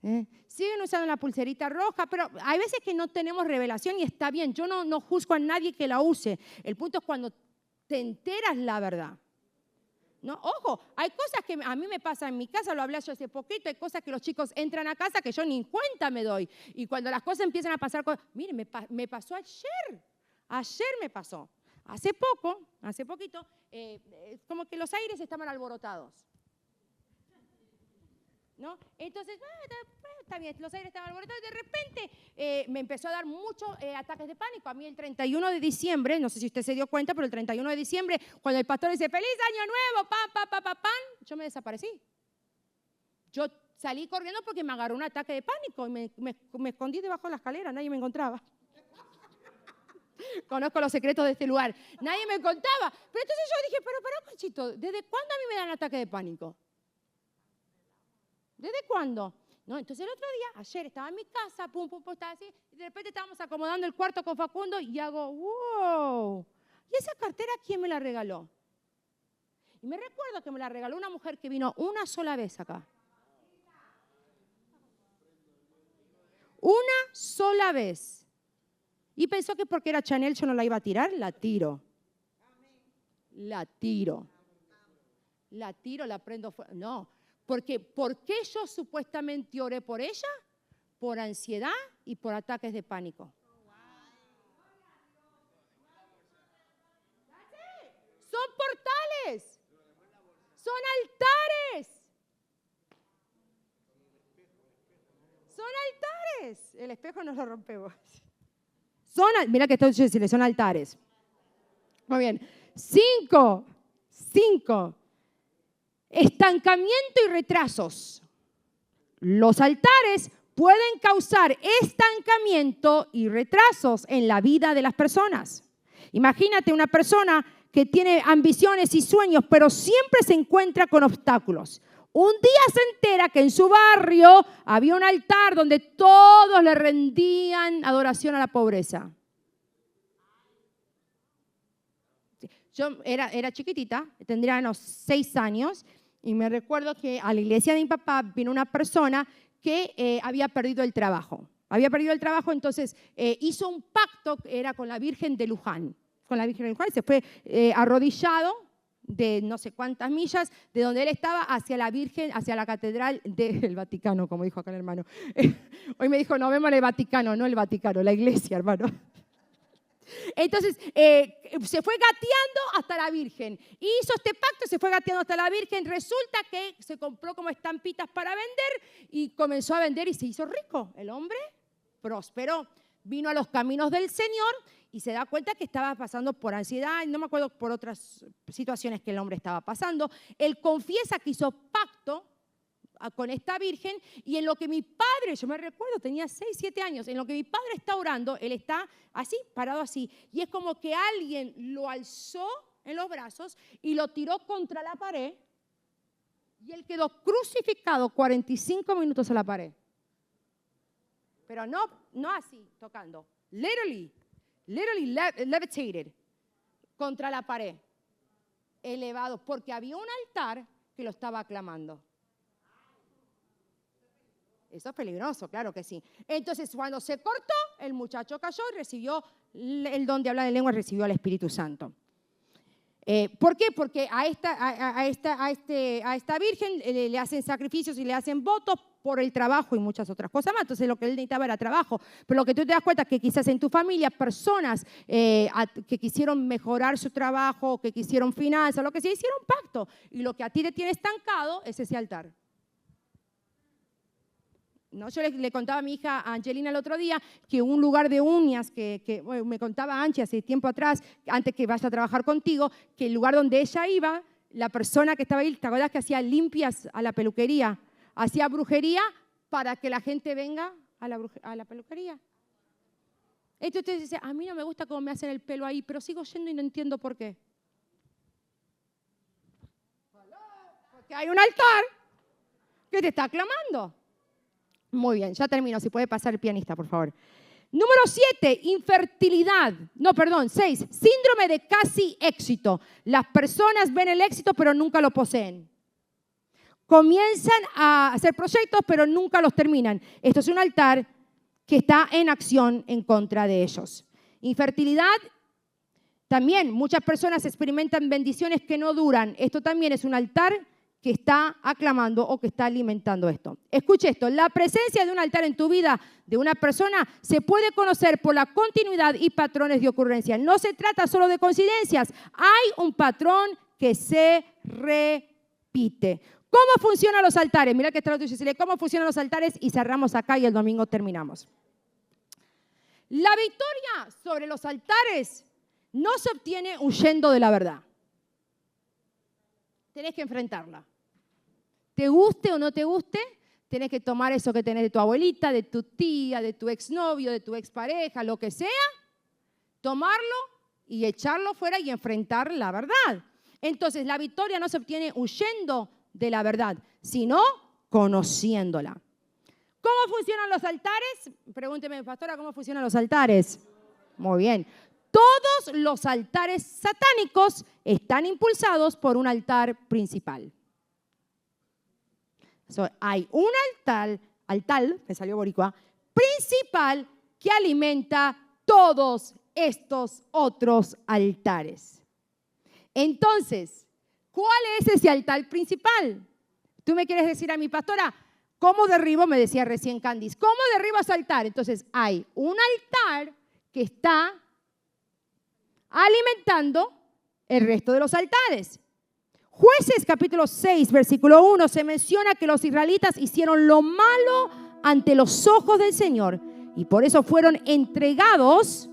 Siguen usando la pulserita roja, pero hay veces que no tenemos revelación y está bien. Yo no juzgo a nadie que la use. El punto es cuando te enteras la verdad. No, ojo, hay cosas que a mí me pasan en mi casa, lo hablé yo hace poquito, hay cosas que los chicos entran a casa que yo ni cuenta me doy. Y cuando las cosas empiezan a pasar, mire, me pasó ayer me pasó. Hace poquito, como que los aires estaban alborotados. ¿No? Entonces, está bien, los aires estaban alborotados y de repente me empezó a dar muchos ataques de pánico. A mí el 31 de diciembre, no sé si usted se dio cuenta, pero el 31 de diciembre, cuando el pastor dice, ¡Feliz Año Nuevo! ¡Pam! Yo me desaparecí. Yo salí corriendo porque me agarró un ataque de pánico y me escondí debajo de la escalera, nadie me encontraba. Conozco los secretos de este lugar. Nadie me contaba. Pero entonces yo dije, pero Conchito, ¿desde cuándo a mí me dan ataque de pánico? ¿Desde cuándo? No, entonces el otro día, ayer estaba en mi casa, estaba así, y de repente estábamos acomodando el cuarto con Facundo y hago, wow, ¿y esa cartera quién me la regaló? Y me recuerdo que me la regaló una mujer que vino una sola vez acá. Una sola vez. Y pensó que porque era Chanel yo no la iba a tirar, la tiro. La prendo fuera. No. Porque, ¿por qué yo supuestamente oré por ella? Por ansiedad y por ataques de pánico. Son portales. Son altares. Son altares. El espejo no lo rompemos. Mira que estoy diciendo, son altares. Muy bien. 5. Estancamiento y retrasos. Los altares pueden causar estancamiento y retrasos en la vida de las personas. Imagínate una persona que tiene ambiciones y sueños, pero siempre se encuentra con obstáculos. Un día se entera que en su barrio había un altar donde todos le rendían adoración a la pobreza. Yo era chiquitita, tendría unos 6 años, y me recuerdo que a la iglesia de mi papá vino una persona que había perdido el trabajo. Entonces hizo un pacto, era con la Virgen de Luján. Y se fue arrodillado de no sé cuántas millas de donde él estaba hacia la Virgen, hacia la catedral del Vaticano, como dijo acá el hermano. Hoy me dijo, no vemos el Vaticano, no el Vaticano, la iglesia, hermano. Entonces, se fue gateando hasta la Virgen. Hizo este pacto, se fue gateando hasta la Virgen. Resulta que se compró como estampitas para vender y comenzó a vender y se hizo rico. El hombre prosperó, vino a los caminos del Señor y se da cuenta que estaba pasando por ansiedad, no me acuerdo por otras situaciones que el hombre estaba pasando. Él confiesa que hizo pacto con esta Virgen y en lo que mi padre, yo me recuerdo, tenía 6, 7 años, en lo que mi padre está orando, él está así, parado así, y es como que alguien lo alzó en los brazos y lo tiró contra la pared y él quedó crucificado 45 minutos a la pared. Pero no así, tocando, literally levitated contra la pared, elevado, porque había un altar que lo estaba aclamando. Eso es peligroso, claro que sí. Entonces, cuando se cortó, el muchacho cayó y recibió el don de hablar en lenguas, recibió al Espíritu Santo. ¿Por qué? Porque a esta Virgen le hacen sacrificios y le hacen votos por el trabajo y muchas otras cosas más. Entonces, lo que él necesitaba era trabajo. Pero lo que tú te das cuenta es que quizás en tu familia, personas que quisieron mejorar su trabajo, que quisieron finanzas, lo que sea, hicieron pacto. Y lo que a ti te tiene estancado es ese altar. No, yo le contaba a mi hija Angelina el otro día que un lugar de uñas que bueno, me contaba Angie hace tiempo atrás, antes que vaya a trabajar contigo, que el lugar donde ella iba, la persona que estaba ahí, ¿te acuerdas que hacía limpias a la peluquería? Hacía brujería para que la gente venga a la peluquería. Entonces dice, a mí no me gusta cómo me hacen el pelo ahí, pero sigo yendo y no entiendo por qué. Porque hay un altar que te está aclamando. Muy bien, ya termino. Si puede pasar el pianista, por favor. Número 7, infertilidad. 6, síndrome de casi éxito. Las personas ven el éxito, pero nunca lo poseen. Comienzan a hacer proyectos, pero nunca los terminan. Esto es un altar que está en acción en contra de ellos. Infertilidad, también muchas personas experimentan bendiciones que no duran. Esto también es un altar que está aclamando o que está alimentando esto. Escuche esto, la presencia de un altar en tu vida de una persona se puede conocer por la continuidad y patrones de ocurrencia. No se trata solo de coincidencias, hay un patrón que se repite. ¿Cómo funcionan los altares? Mira que está lo tuyo, ¿cómo funcionan los altares? Y cerramos acá y el domingo terminamos. La victoria sobre los altares no se obtiene huyendo de la verdad. Tenés que enfrentarla. Te guste o no te guste, tenés que tomar eso que tenés de tu abuelita, de tu tía, de tu exnovio, de tu expareja, lo que sea, tomarlo y echarlo fuera y enfrentar la verdad. Entonces, la victoria no se obtiene huyendo de la verdad, sino conociéndola. ¿Cómo funcionan los altares? Pregúnteme, pastora, ¿cómo funcionan los altares? Muy bien. Todos los altares satánicos están impulsados por un altar principal. Hay un altar, me salió boricua, principal que alimenta todos estos otros altares. Entonces, ¿cuál es ese altar principal? Tú me quieres decir a mi pastora, ¿cómo derribo? Me decía recién Candice, ¿cómo derribo ese altar? Entonces, hay un altar que está alimentando el resto de los altares. Jueces capítulo 6, versículo 1, se menciona que los israelitas hicieron lo malo ante los ojos del Señor y por eso fueron entregados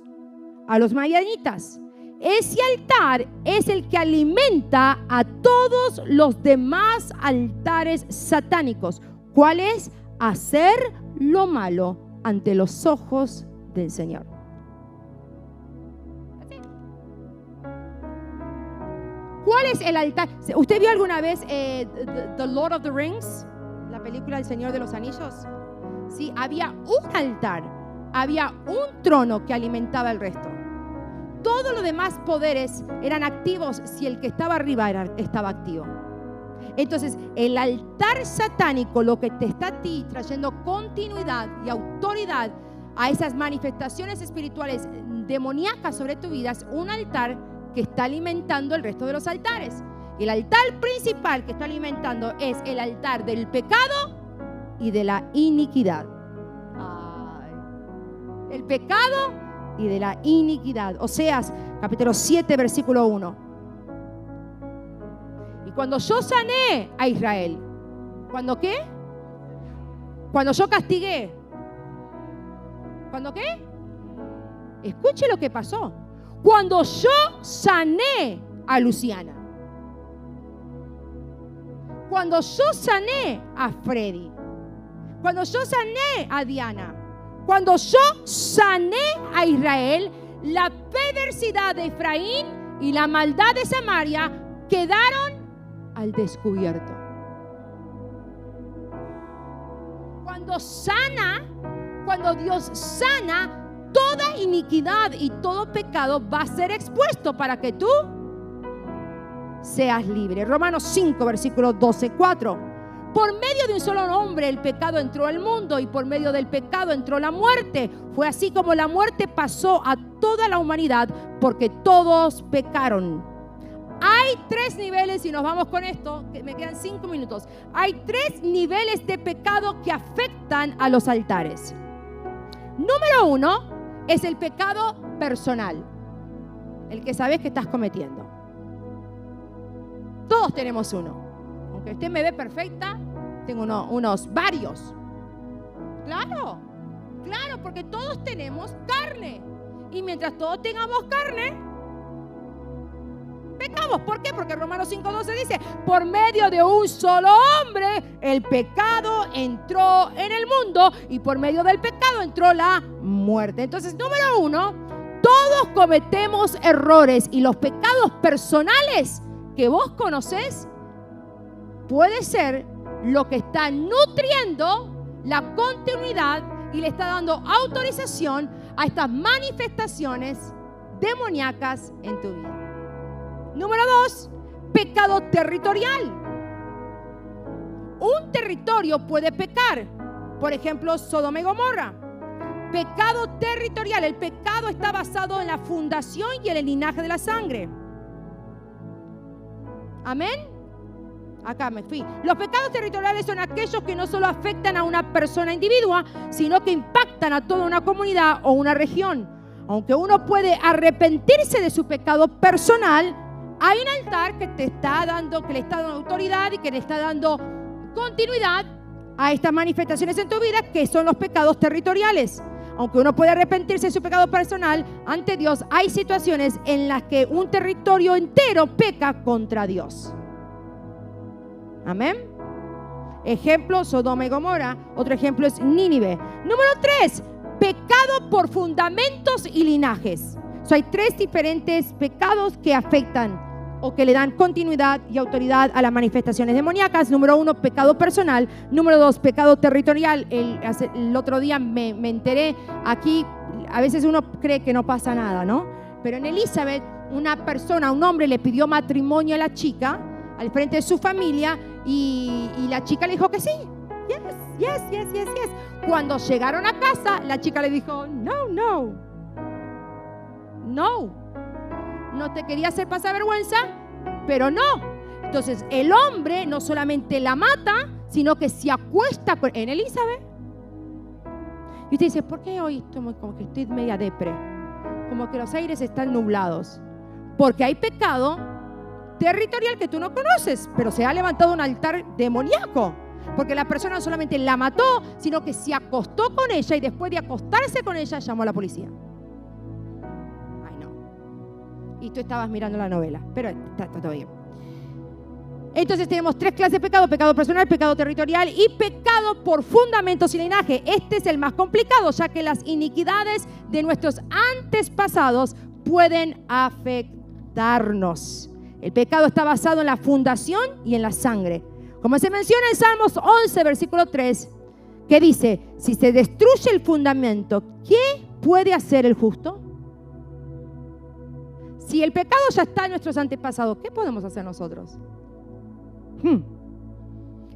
a los madianitas. Ese altar es el que alimenta a todos los demás altares satánicos. ¿Cuál es? Hacer lo malo ante los ojos del Señor. ¿Cuál es el altar? ¿Usted vio alguna vez The Lord of the Rings? La película El Señor de los Anillos. Sí, había un altar, había un trono que alimentaba el resto. Todos los demás poderes eran activos si el que estaba arriba estaba activo. Entonces, el altar satánico, lo que te está a ti trayendo continuidad y autoridad a esas manifestaciones espirituales demoníacas sobre tu vida, es un altar que está alimentando el resto de los altares. Y el altar principal que está alimentando es el altar del pecado y de la iniquidad. El pecado y de la iniquidad. Oseas capítulo 7 versículo 1. Y cuando yo sané a Israel, ¿cuándo qué? Cuando yo castigué. ¿Cuándo qué? Escuche lo que pasó. Cuando yo sané a Luciana. Cuando yo sané a Freddy. Cuando yo sané a Diana. Cuando yo sané a Israel, la perversidad de Efraín y la maldad de Samaria quedaron al descubierto. Cuando Dios sana, toda iniquidad y todo pecado va a ser expuesto para que tú seas libre. Romanos 5, versículo 12, 4. Por medio de un solo hombre el pecado entró al mundo y por medio del pecado entró la muerte. Fue así como la muerte pasó a toda la humanidad porque todos pecaron. Hay 3 niveles, y nos vamos con esto, que me quedan 5 minutos. Hay 3 niveles de pecado que afectan a los altares. Número 1 es el pecado personal, el que sabes que estás cometiendo. Todos tenemos uno. Aunque usted me ve perfecta, tengo unos varios. Claro, porque todos tenemos carne. Y mientras todos tengamos carne, pecamos. ¿Por qué? Porque Romanos 5:12 dice, por medio de un solo hombre, el pecado entró en el mundo y por medio del pecado entró la muerte. Entonces, número 1, todos cometemos errores y los pecados personales que vos conocés puede ser lo que está nutriendo la continuidad y le está dando autorización a estas manifestaciones demoníacas en tu vida. Número 2, pecado territorial. Un territorio puede pecar. Por ejemplo, Sodoma y Gomorra. Pecado territorial. El pecado está basado en la fundación y en el linaje de la sangre. Amén. Acá me fui. Los pecados territoriales son aquellos que no solo afectan a una persona individua, sino que impactan a toda una comunidad o una región. Aunque uno puede arrepentirse de su pecado personal, hay un altar que te está dando, que le está dando autoridad y que le está dando continuidad a estas manifestaciones en tu vida, que son los pecados territoriales. Aunque uno puede arrepentirse de su pecado personal, ante Dios hay situaciones en las que un territorio entero peca contra Dios. Amén. Ejemplo, Sodoma y Gomorra. Otro ejemplo es Nínive. Número 3, pecado por fundamentos y linajes. Hay 3 diferentes pecados que afectan o que le dan continuidad y autoridad a las manifestaciones demoníacas. Número 1, pecado personal. Número 2, pecado territorial. El otro día me enteré aquí, a veces uno cree que no pasa nada, ¿no? Pero en Elizabeth, un hombre le pidió matrimonio a la chica al frente de su familia y la chica le dijo que sí. Yes. Cuando llegaron a casa, la chica le dijo, no te quería hacer pasar vergüenza, pero no. Entonces el hombre no solamente la mata, sino que se acuesta en Elizabeth. Y usted dice, ¿por qué hoy como que estoy media depre? Como que los aires están nublados. Porque hay pecado territorial que tú no conoces, pero se ha levantado un altar demoníaco. Porque la persona no solamente la mató, sino que se acostó con ella y después de acostarse con ella llamó a la policía. Y tú estabas mirando la novela, pero está todo bien. Entonces tenemos 3 clases de pecado: pecado personal, pecado territorial y pecado por fundamentos y linaje. Este es el más complicado, ya que las iniquidades de nuestros antepasados pueden afectarnos. El pecado está basado en la fundación y en la sangre. Como se menciona en Salmos 11, versículo 3, que dice, si se destruye el fundamento, ¿qué puede hacer el justo? Si el pecado ya está en nuestros antepasados, ¿qué podemos hacer nosotros?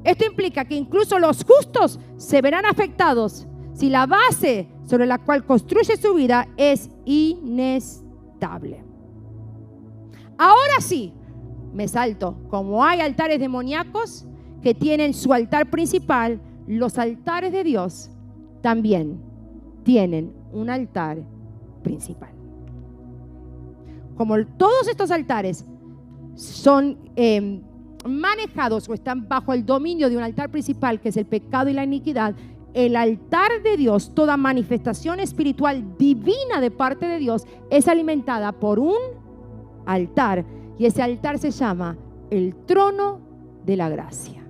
Esto implica que incluso los justos se verán afectados si la base sobre la cual construye su vida es inestable. Ahora sí, me salto, como hay altares demoníacos que tienen su altar principal, los altares de Dios también tienen un altar principal. Como todos estos altares son manejados o están bajo el dominio de un altar principal, que es el pecado y la iniquidad, el altar de Dios, toda manifestación espiritual divina de parte de Dios, es alimentada por un altar, y ese altar se llama el trono de la gracia.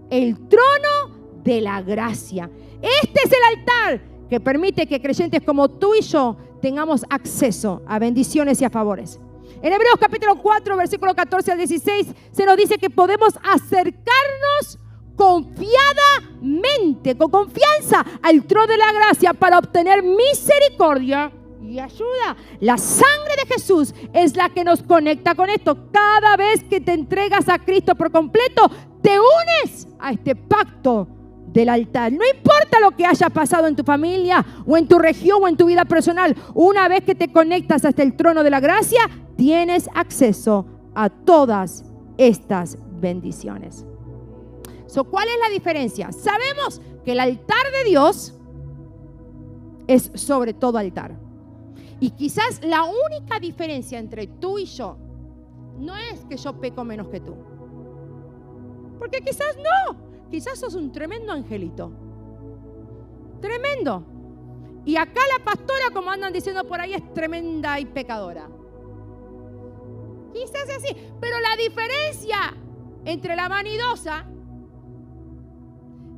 El trono de la gracia. Este es el altar que permite que creyentes como tú y yo tengamos acceso a bendiciones y a favores. En Hebreos capítulo 4, versículo 14 al 16, se nos dice que podemos acercarnos confiadamente, con confianza, al trono de la gracia para obtener misericordia y ayuda. La sangre de Jesús es la que nos conecta con esto. Cada vez que te entregas a Cristo por completo, te unes a este pacto del altar. No importa lo que haya pasado en tu familia o en tu región o en tu vida personal, una vez que te conectas hasta el trono de la gracia, tienes acceso a todas estas bendiciones. ¿Cuál es la diferencia? Sabemos que el altar de Dios es sobre todo altar. Y quizás la única diferencia entre tú y yo no es que yo peco menos que tú. Porque quizás no. Quizás sos un tremendo angelito. Tremendo. Y acá la pastora, como andan diciendo por ahí, es tremenda y pecadora. Quizás es así. Pero la diferencia entre la vanidosa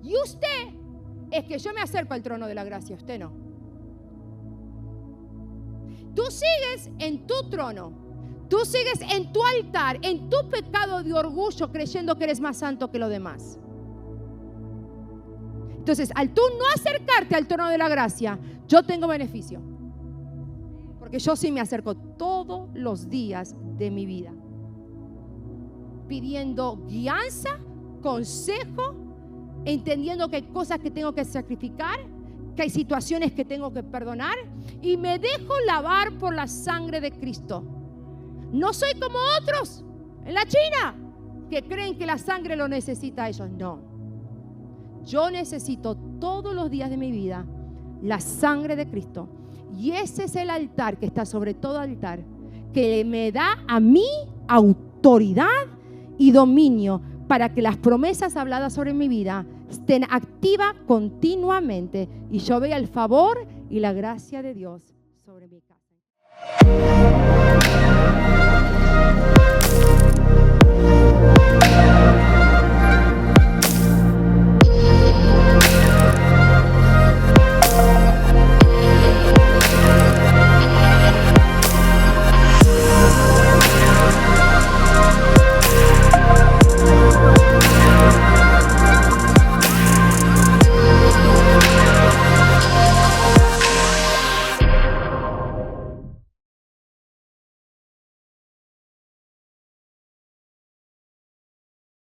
y usted es que yo me acerco al trono de la gracia, usted no. Tú sigues en tu trono, tú sigues en tu altar, en tu pecado de orgullo, creyendo que eres más santo que los demás. Entonces, al tú no acercarte al trono de la gracia, yo tengo beneficio. Porque yo sí me acerco todos los días de mi vida, pidiendo guianza, consejo, entendiendo que hay cosas que tengo que sacrificar, que hay situaciones que tengo que perdonar, y me dejo lavar por la sangre de Cristo. No soy como otros en la China que creen que la sangre lo necesita a ellos. No, yo necesito todos los días de mi vida la sangre de Cristo, y ese es el altar que está sobre todo altar, que me da a mí autoridad y dominio para que las promesas habladas sobre mi vida estén activas continuamente y yo vea el favor y la gracia de Dios sobre mi casa.